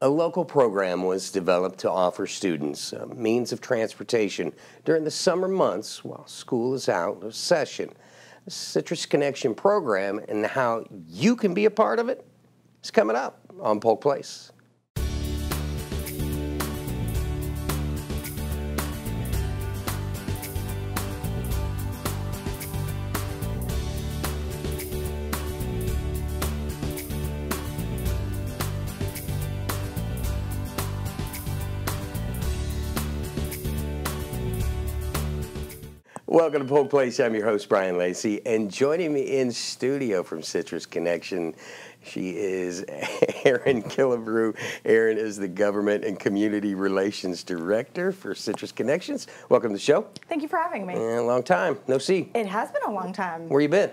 A local program was developed to offer students a means of transportation during the summer months while school is out of session. The Citrus Connection program and how you can be a part of it is coming up on Polk Place. Welcome to Polk Place. I'm your host, Brian Lacey, and joining me in studio from Citrus Connection, she is Erin Killebrew. Erin is the Government and Community Relations Director for Citrus Connections. Welcome to the show. Thank you for having me. A long time. No see. It has been a long time. Where you been?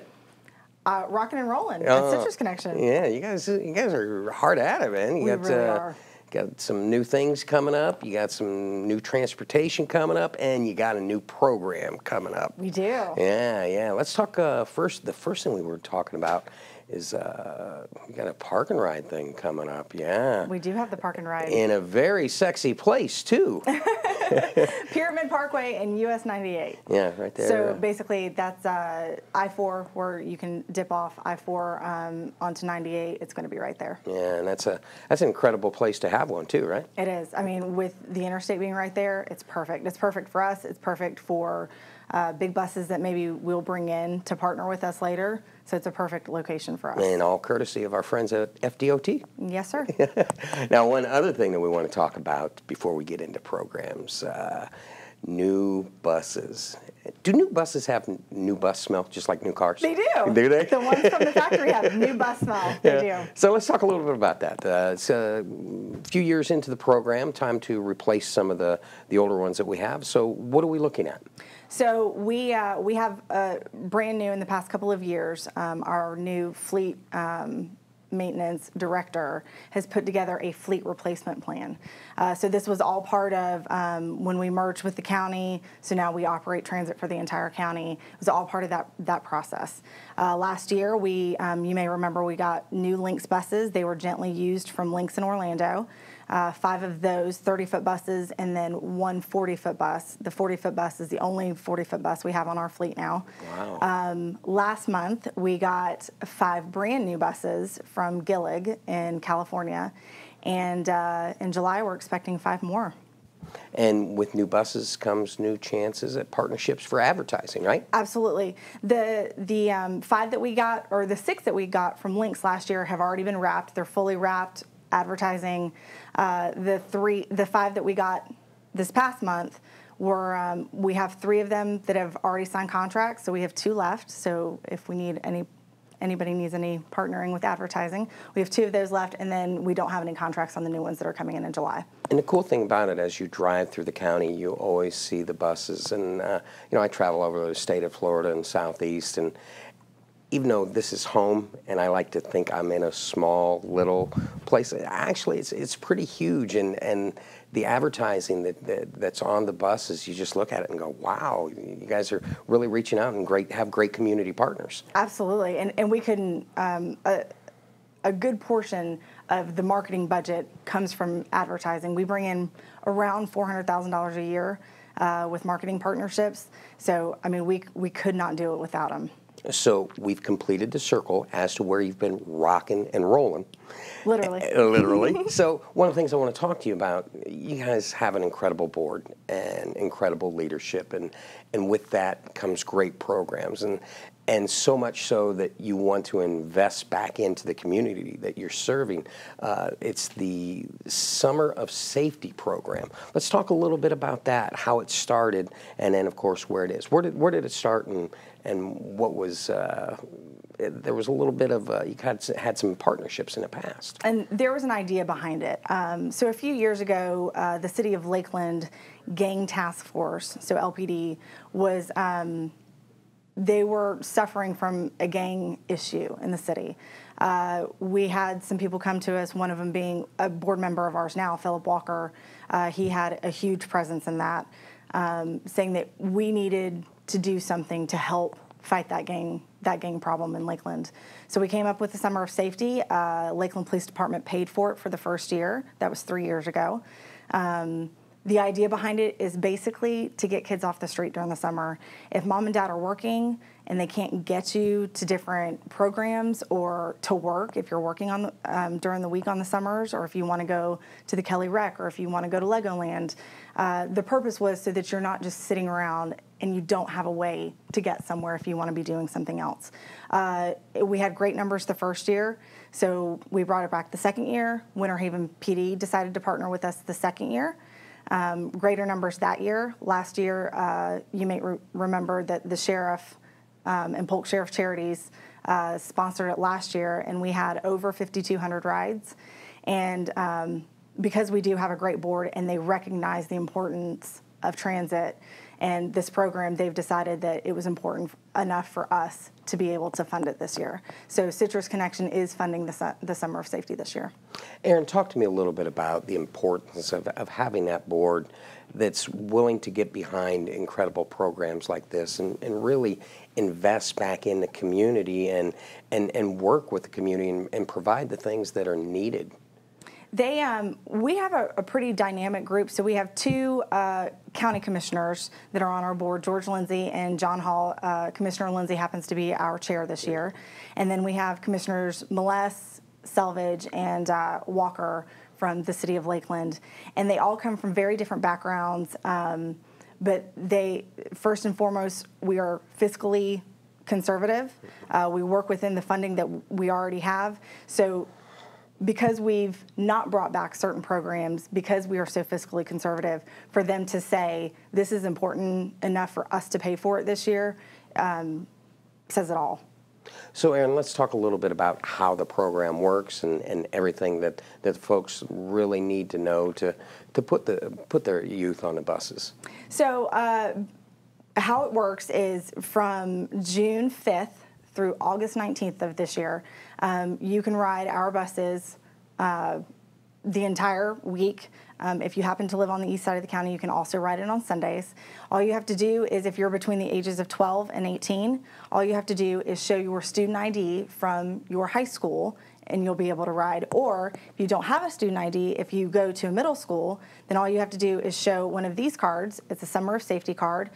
Rocking and rolling at Citrus Connection. Yeah, you guys are hard at it, man. We really are. Got some new things coming up. You got some new transportation coming up, and you got a new program coming up. We do. Yeah. Let's talk first. The first thing we were talking about is we got a park and ride thing coming up. Yeah. We do have the park and ride. In a very sexy place, too. Pyramid Parkway and US 98. Yeah, right there. So basically that's I-4 where you can dip off I-4 onto 98. It's going to be right there. Yeah, and that's an incredible place to have one too, right? It is. I mean, with the interstate being right there, it's perfect. It's perfect for us. It's perfect for big buses that maybe we'll bring in to partner with us later. So it's a perfect location for us. And all courtesy of our friends at FDOT. Yes, sir. Now, one other thing that we want to talk about before we get into programs, new buses. Do new buses have new bus smell, just like new cars? They do. Do they? The ones from the factory have new bus smell. They do. So let's talk a little bit about that. It's a few years into the program, time to replace some of the older ones that we have. So what are we looking at? So we have brand new in the past couple of years. Our new fleet maintenance director has put together a fleet replacement plan. So this was all part of when we merged with the county. So now we operate transit for the entire county. It was all part of that process. Last year, you may remember we got new Lynx buses. They were gently used from Lynx in Orlando. 5 of those 30-foot buses and then one 40-foot bus. The 40-foot bus is the only 40-foot bus we have on our fleet now. Wow. Last month, we got 5 brand new buses from Gillig in California. And in July, we're expecting 5 more. And with new buses comes new chances at partnerships for advertising, right? Absolutely. The 5 that we got, or the 6 that we got from Lynx last year have already been wrapped. They're fully wrapped. Advertising. The 5 that we got this past month were we have 3 of them that have already signed contracts, so we have 2 left. So if we need anybody needs any partnering with advertising, we have 2 of those left, and then we don't have any contracts on the new ones that are coming in July. And the cool thing about it, as you drive through the county, you always see the buses. And I travel over the state of Florida and Southeast, and even though this is home, and I like to think I'm in a small little place, actually it's pretty huge, and the advertising that's on the buses, you just look at it and go, wow, you guys are really reaching out and have great community partners. Absolutely, and we can a good portion of the marketing budget comes from advertising. We bring in around $400,000 a year with marketing partnerships. So I mean, we could not do it without them. So we've completed the circle as to where you've been rocking and rolling. Literally. Literally. So one of the things I want to talk to you about, you guys have an incredible board and incredible leadership, and with that comes great programs, and so much so that you want to invest back into the community that you're serving. It's the Summer of Safety program. Let's talk a little bit about that, how it started, and then, of course, where it is. Where did it start, and what was there was a little bit of you had some partnerships in the past. And there was an idea behind it. So a few years ago, the City of Lakeland Gang Task Force, so LPD, was they were suffering from a gang issue in the city. We had some people come to us, one of them being a board member of ours now, Philip Walker. He had a huge presence in that, saying that we needed to do something to help fight that gang problem in Lakeland. So we came up with the Summer of Safety. Lakeland Police Department paid for it for the first year. That was 3 years ago. The idea behind it is basically to get kids off the street during the summer. If mom and dad are working and they can't get you to different programs or to work, if you're working on during the week on the summers, or if you want to go to the Kelly Rec, or if you want to go to Legoland, the purpose was so that you're not just sitting around and you don't have a way to get somewhere if you want to be doing something else. We had great numbers the first year, so we brought it back the second year. Winter Haven PD decided to partner with us the second year. Greater numbers that year. Last year, you may remember that the sheriff and Polk Sheriff Charities sponsored it last year, and we had over 5,200 rides. And because we do have a great board and they recognize the importance of transit and this program, they've decided that it was important enough for us to be able to fund it this year. So Citrus Connection is funding the Summer of Safety this year. Aaron, talk to me a little bit about the importance of having that board that's willing to get behind incredible programs like this and really invest back in the community and work with the community and provide the things that are needed. We have a pretty dynamic group. So we have two county commissioners that are on our board, George Lindsay and John Hall. Commissioner Lindsay happens to be our chair this year. And then we have Commissioners Meless, Selvage, and Walker from the city of Lakeland. And they all come from very different backgrounds. But first and foremost, we are fiscally conservative. We work within the funding that we already have. So because we've not brought back certain programs, because we are so fiscally conservative, for them to say this is important enough for us to pay for it this year says it all. So Aaron, let's talk a little bit about how the program works and everything that folks really need to know to put their youth on the buses. So how it works is from June 5th through August 19th of this year, you can ride our buses the entire week. If you happen to live on the east side of the county, you can also ride it on Sundays. All you have to do is, if you're between the ages of 12 and 18, all you have to do is show your student ID from your high school, and you'll be able to ride. Or if you don't have a student ID, if you go to a middle school, then all you have to do is show one of these cards. It's a Summer of Safety card.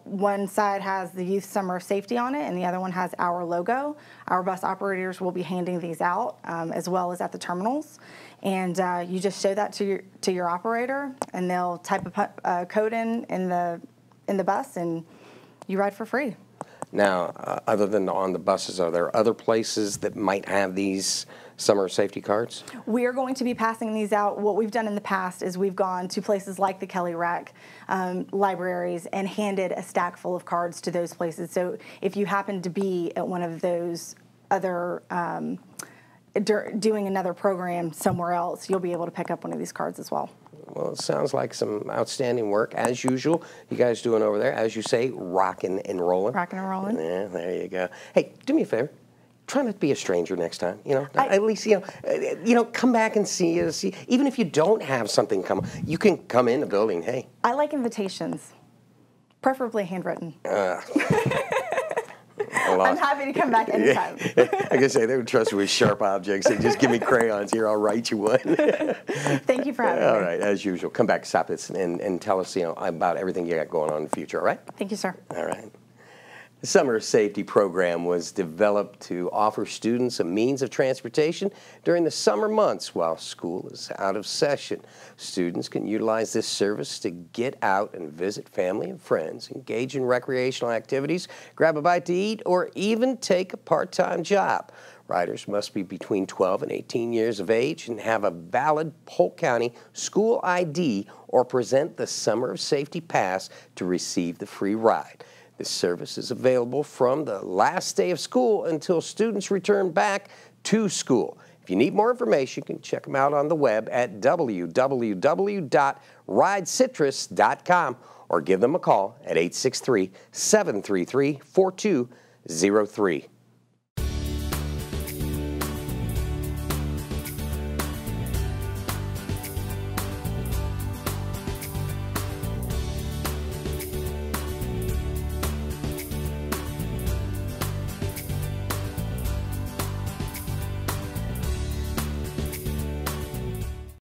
One side has the Youth Summer of Safety on it, and the other one has our logo. Our bus operators will be handing these out, as well as at the terminals. And you just show that to your operator, and they'll type a code in the bus, and you ride for free. Now, other than on the buses, are there other places that might have these Summer Safety cards? We are going to be passing these out. What we've done in the past is we've gone to places like the Kelly Rec, libraries, and handed a stack full of cards to those places. So if you happen to be at one of those other doing another program somewhere else, you'll be able to pick up one of these cards as well. Well, it sounds like some outstanding work, as usual. You guys doing over there, as you say, rocking and rolling. Rocking and rolling. Yeah, there you go. Hey, do me a favor. Try not to be a stranger next time. At least come back and see us. Even if you don't have something come, you can come in the building. Hey, I like invitations, preferably handwritten. I'm happy to come back anytime. I can say they would trust me with sharp objects. Say, just give me crayons here. I'll write you one. Thank you for having me. All right, as usual. Come back, stop this, and tell us about everything you got going on in the future. All right? Thank you, sir. All right. The Summer Safety Program was developed to offer students a means of transportation during the summer months while school is out of session. Students can utilize this service to get out and visit family and friends, engage in recreational activities, grab a bite to eat, or even take a part-time job. Riders must be between 12 and 18 years of age and have a valid Polk County school ID or present the Summer of Safety Pass to receive the free ride. This service is available from the last day of school until students return back to school. If you need more information, you can check them out on the web at www.ridecitrus.com or give them a call at 863-733-4203.